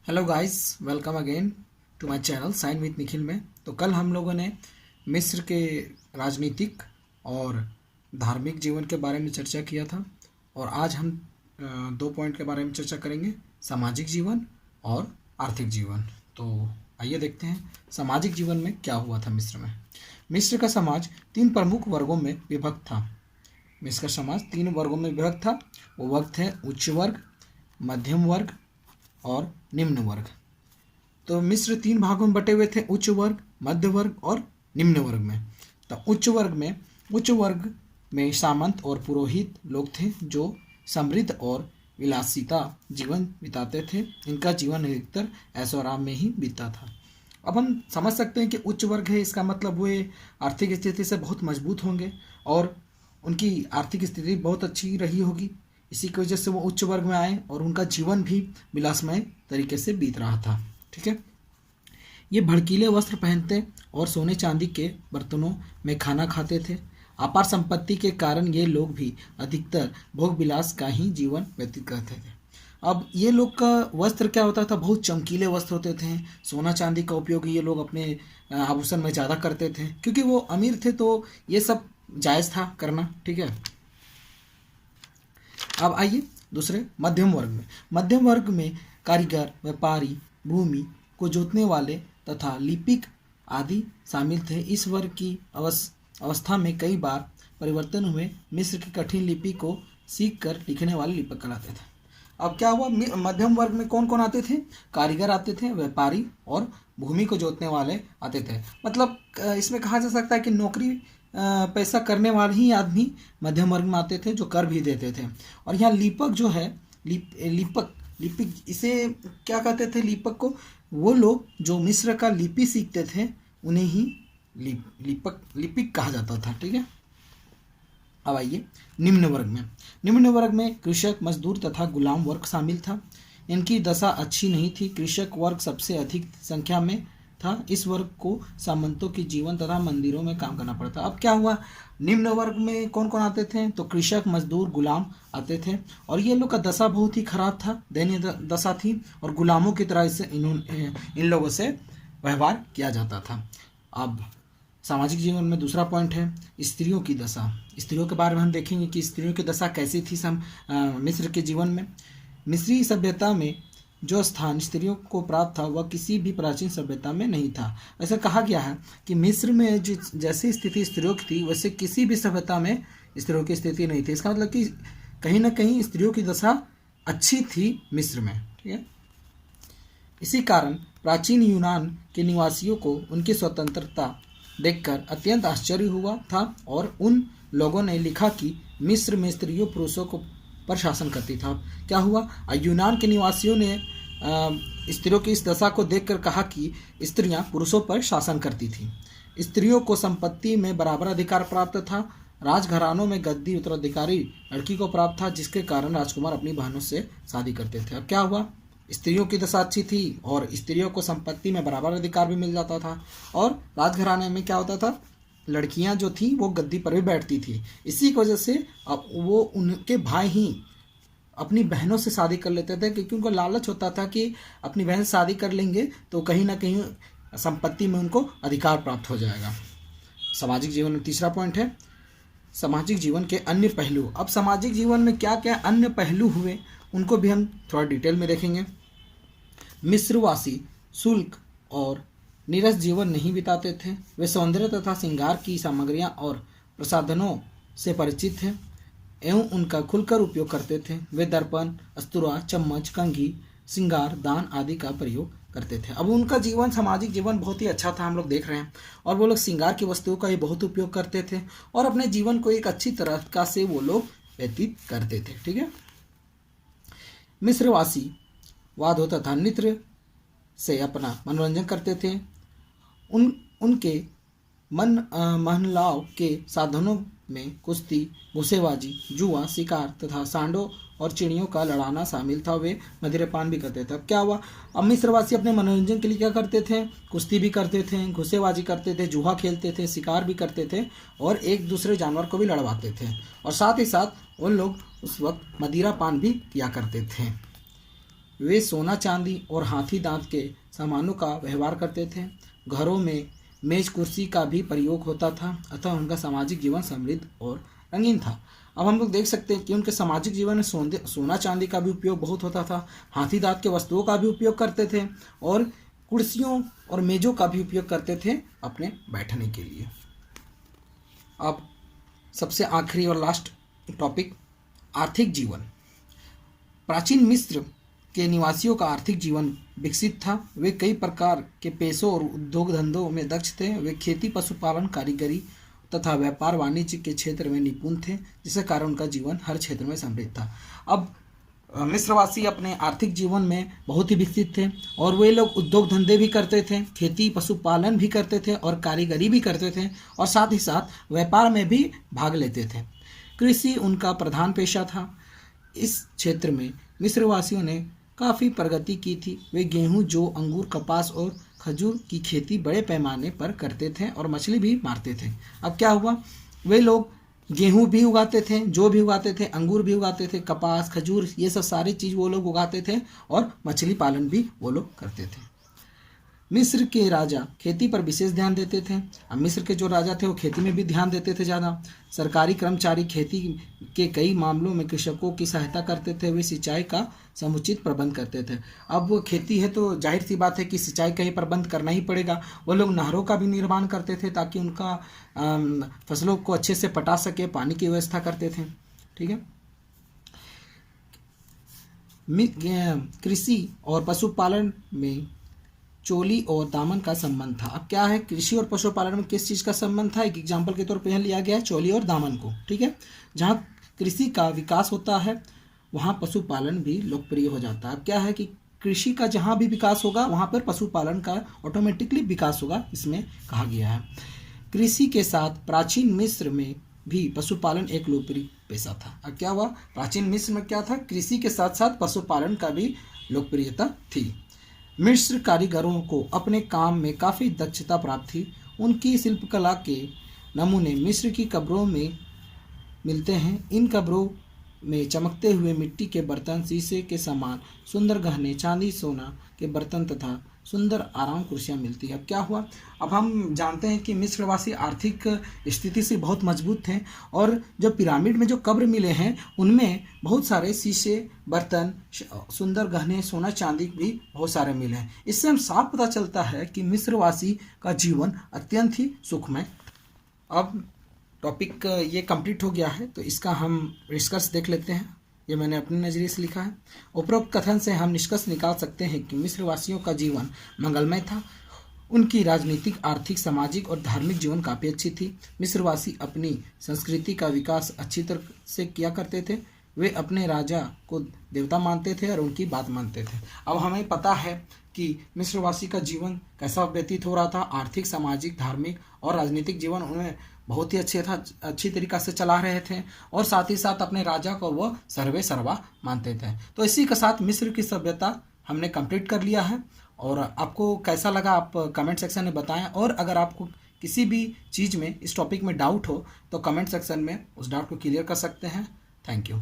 Hello guys, welcome again to my channel sign with Nikhil में। तो कल हम लोगों ने मिस्र के राजनीतिक और धार्मिक जीवन के बारे में चर्चा किया था और आज हम दो पॉइंट के बारे में चर्चा करेंगे, सामाजिक जीवन और आर्थिक जीवन। तो आइए देखते हैं सामाजिक जीवन में क्या हुआ था मिस्र में। मिस्र का समाज तीन प्रमुख वर्गों में विभक्त था। मिस्र का समाज तीन वर्गों में विभक्त था। वो वर्ग थे उच्च वर्ग, मध्यम वर्ग और निम्न वर्ग। तो मिस्र तीन भागों में बटे हुए थे, उच्च वर्ग, मध्य वर्ग और निम्न वर्ग में। तो उच्च वर्ग में सामंत और पुरोहित लोग थे जो समृद्ध और विलासिता जीवन बिताते थे। इनका जीवन अधिकतर ऐशो आराम में ही बीतता था। अब हम समझ सकते हैं कि उच्च वर्ग है, इसका मतलब वे आर्थिक स्थिति से बहुत मजबूत होंगे और उनकी आर्थिक स्थिति बहुत अच्छी रही होगी। इसी की वजह से वो उच्च वर्ग में आए और उनका जीवन भी विलासमय तरीके से बीत रहा था। ठीक है, ये भड़कीले वस्त्र पहनते और सोने चांदी के बर्तनों में खाना खाते थे। अपार संपत्ति के कारण ये लोग भी अधिकतर भोग विलास का ही जीवन व्यतीत करते थे। अब ये लोग का वस्त्र क्या होता था, बहुत चमकीले वस्त्र होते थे। सोना चांदी का उपयोग ये लोग अपने आभूषण में ज़्यादा करते थे क्योंकि वो अमीर थे, तो ये सब जायज़ था करना। ठीक है, अब आइए दूसरे मध्यम वर्ग में। मध्यम वर्ग में कारीगर, व्यापारी, भूमि को जोतने वाले तथा लिपिक आदि शामिल थे। इस वर्ग की अवस्था में कई बार परिवर्तन हुए। मिस्र की कठिन लिपि को सीख कर लिखने वाले लिपक कहलाते थे। अब क्या हुआ, मध्यम वर्ग में कौन कौन आते थे? कारीगर आते थे, व्यापारी और भूमि को जोतने वाले आते थे। मतलब इसमें कहा जा सकता है कि नौकरी पैसा करने वाले ही आदमी मध्यम वर्ग में आते थे जो कर भी देते थे। और यहाँ लिपक जो है, लिपिक इसे क्या कहते थे? लिपक को वो लोग जो मिस्र का लिपि सीखते थे उन्हें ही लिपिक कहा जाता था। ठीक है, अब आइए निम्न वर्ग में। निम्न वर्ग में कृषक, मजदूर तथा गुलाम वर्ग शामिल था। इनकी दशा अच्छी नहीं थी। कृषक वर्ग सबसे अधिक संख्या में था। इस वर्ग को सामंतों की जीवन तथा मंदिरों में काम करना पड़ता। अब क्या हुआ, निम्न वर्ग में कौन कौन आते थे? तो कृषक, मजदूर, गुलाम आते थे और ये लोग का दशा बहुत ही खराब था, दयनीय दशा थी और गुलामों की तरह से इन लोगों से व्यवहार किया जाता था। अब सामाजिक जीवन में दूसरा पॉइंट है स्त्रियों की दशा। स्त्रियों के बारे में हम देखेंगे कि स्त्रियों की दशा कैसी थी मिस्र के जीवन में। मिस्री सभ्यता में जो स्थान स्त्रियों को प्राप्त था वह किसी भी प्राचीन सभ्यता में नहीं था। ऐसा कहा गया है कि मिस्र में जैसी स्थिति स्त्रियों की थी वैसे किसी भी सभ्यता में स्त्रियों की स्थिति नहीं थी। इसका मतलब कि कहीं ना कहीं स्त्रियों की दशा अच्छी थी मिस्र में। ठीक है, इसी कारण प्राचीन यूनान के निवासियों को उनकी स्वतंत्रता देखकर अत्यंत आश्चर्य हुआ था और उन लोगों ने लिखा कि मिस्र में स्त्रियों पुरुषों को पर शासन करती था। क्या हुआ, यूनान के निवासियों ने स्त्रियों की इस दशा को देखकर कहा कि स्त्रियां पुरुषों पर शासन करती थी। स्त्रियों को संपत्ति में बराबर अधिकार प्राप्त था। राजघरानों में गद्दी उत्तराधिकारी लड़की को प्राप्त था, जिसके कारण राजकुमार अपनी बहनों से शादी करते थे। अब क्या हुआ, स्त्रियों की दशा अच्छी थी और स्त्रियों को संपत्ति में बराबर अधिकार भी मिल जाता था और राजघराने में क्या होता था, लड़कियां जो थी वो गद्दी पर भी बैठती थी। इसी की वजह से अब वो उनके भाई ही अपनी बहनों से शादी कर लेते थे क्योंकि उनको लालच होता था कि अपनी बहन शादी कर लेंगे तो कहीं ना कहीं संपत्ति में उनको अधिकार प्राप्त हो जाएगा। सामाजिक जीवन में तीसरा पॉइंट है सामाजिक जीवन के अन्य पहलू। अब सामाजिक जीवन में क्या क्या अन्य पहलू हुए उनको भी हम थोड़ा डिटेल में देखेंगे। मिस्रवासी शुल्क और नीरस जीवन नहीं बिताते थे। वे सौंदर्य तथा श्रृंगार की सामग्रियां और प्रसाधनों से परिचित थे एवं उनका खुलकर उपयोग करते थे। वे दर्पण, अस्तुरा, चम्मच, कंघी, श्रृंगार दान आदि का प्रयोग करते थे। अब उनका जीवन, सामाजिक जीवन बहुत ही अच्छा था, हम लोग देख रहे हैं। और वो लोग श्रृंगार की वस्तुओं का ही बहुत उपयोग करते थे और अपने जीवन को एक अच्छी तरह से वो लोग व्यतीत करते थे। ठीक है, मिस्रवासी वाद होता था, नृत्य से अपना मनोरंजन करते थे। उनके महलाव के साधनों में कुश्ती, घुसेबाजी, जुआ, शिकार तथा सांडों और चिड़ियों का लड़ाना शामिल था। वे मदिरापान भी करते थे। अब क्या हुआ, अब मिस्रवासी अपने मनोरंजन के लिए क्या करते थे? कुश्ती भी करते थे, घुसेबाजी करते थे, जुआ खेलते थे, शिकार भी करते थे और एक दूसरे जानवर को भी लड़वाते थे। और साथ ही साथ उन लोग उस वक्त मदिरापान भी किया करते थे। वे सोना चांदी और हाथी दांत के सामानों का व्यवहार करते थे। घरों में मेज कुर्सी का भी प्रयोग होता था, अतः उनका सामाजिक जीवन समृद्ध और रंगीन था। अब हम लोग देख सकते हैं कि उनके सामाजिक जीवन में सोना चांदी का भी उपयोग बहुत होता था, हाथी दांत के वस्तुओं का भी उपयोग करते थे और कुर्सियों और मेजों का भी उपयोग करते थे अपने बैठने के लिए। अब सबसे आखिरी और लास्ट टॉपिक, आर्थिक जीवन। प्राचीन मिस्र के निवासियों का आर्थिक जीवन विकसित था। वे कई प्रकार के पेशों और उद्योग धंधों में दक्ष थे। वे खेती, पशुपालन, कारीगरी तथा व्यापार वाणिज्य के क्षेत्र में निपुण थे, जिसके कारण उनका जीवन हर क्षेत्र में समृद्ध था। अब मिस्रवासी अपने आर्थिक जीवन में बहुत ही विकसित थे और वे लोग उद्योग धंधे भी करते थे, खेती पशुपालन भी करते थे और कारीगरी भी करते थे और साथ ही साथ व्यापार में भी भाग लेते थे। कृषि उनका प्रधान पेशा था। इस क्षेत्र में मिस्रवासियों ने काफ़ी प्रगति की थी। वे गेहूं, जौ, अंगूर, कपास और खजूर की खेती बड़े पैमाने पर करते थे और मछली भी मारते थे। अब क्या हुआ, वे लोग गेहूं भी उगाते थे, जौ भी उगाते थे, अंगूर भी उगाते थे, कपास, खजूर, ये सब सारी चीज़ वो लोग उगाते थे और मछली पालन भी वो लोग करते थे। मिस्र के राजा खेती पर विशेष ध्यान देते थे। अब मिस्र के जो राजा थे वो खेती में भी ध्यान देते थे ज़्यादा। सरकारी कर्मचारी खेती के कई मामलों में कृषकों की सहायता करते थे। वे सिंचाई का समुचित प्रबंध करते थे। अब वो खेती है तो जाहिर सी बात है कि सिंचाई का ही प्रबंध करना ही पड़ेगा। वो लोग नहरों का भी निर्माण करते थे ताकि उनका फसलों को अच्छे से पटा सके, पानी की व्यवस्था करते थे। ठीक है। कृषि और पशुपालन में चोली और दामन का संबंध था। अब क्या है, कृषि और पशुपालन में किस चीज़ का संबंध था, एक एग्जाम्पल के तौर पर यहाँ लिया गया है चोली और दामन को। ठीक है। जहाँ कृषि का विकास होता है वहाँ पशुपालन भी लोकप्रिय हो जाता है। अब क्या है कि कृषि का जहाँ भी विकास होगा वहाँ पर पशुपालन का ऑटोमेटिकली विकास होगा, इसमें कहा गया है। कृषि के साथ प्राचीन मिस्र में भी पशुपालन एक लोकप्रिय पेशा था। अब क्या हुआ, प्राचीन मिस्र में क्या था, कृषि के साथ साथ पशुपालन का भी लोकप्रियता थी। मिस्र कारीगरों को अपने काम में काफ़ी दक्षता प्राप्त थी। उनकी शिल्पकला के नमूने मिस्र की कब्रों में मिलते हैं। इन कब्रों में चमकते हुए मिट्टी के बर्तन, शीशे के सामान, सुंदर गहने, चांदी सोना के बर्तन तथा सुंदर आराम कुर्सियाँ मिलती है। अब क्या हुआ, अब हम जानते हैं कि मिस्रवासी आर्थिक स्थिति से बहुत मजबूत थे और जो पिरामिड में जो कब्र मिले हैं उनमें बहुत सारे शीशे, बर्तन, सुंदर गहने, सोना चांदी भी बहुत सारे मिले हैं। इससे हम साफ पता चलता है कि मिस्रवासी का जीवन अत्यंत ही सुखमय। अब टॉपिक ये कंप्लीट हो गया है तो इसका हम निष्कर्ष देख लेते हैं। ये मैंने अपने नज़रिए से लिखा है। उपरोक्त कथन से हम निष्कर्ष निकाल सकते हैं कि मिस्रवासियों का जीवन मंगलमय था। उनकी राजनीतिक, आर्थिक, सामाजिक और धार्मिक जीवन काफ़ी अच्छी थी। मिस्रवासी अपनी संस्कृति का विकास अच्छी तरह से किया करते थे। वे अपने राजा को देवता मानते थे और उनकी बात मानते थे। अब हमें पता है कि मिस्रवासी का जीवन कैसा व्यतीत हो रहा था। आर्थिक, सामाजिक, धार्मिक और राजनीतिक जीवन उन्हें बहुत ही अच्छी तरीक़ा से चला रहे थे और साथ ही साथ अपने राजा को वो सर्वे सर्वा मानते थे। तो इसी के साथ मिस्र की सभ्यता हमने कंप्लीट कर लिया है। और आपको कैसा लगा आप कमेंट सेक्शन में बताएं। और अगर आपको किसी भी चीज़ में इस टॉपिक में डाउट हो तो कमेंट सेक्शन में उस डाउट को क्लियर कर सकते हैं। Thank you.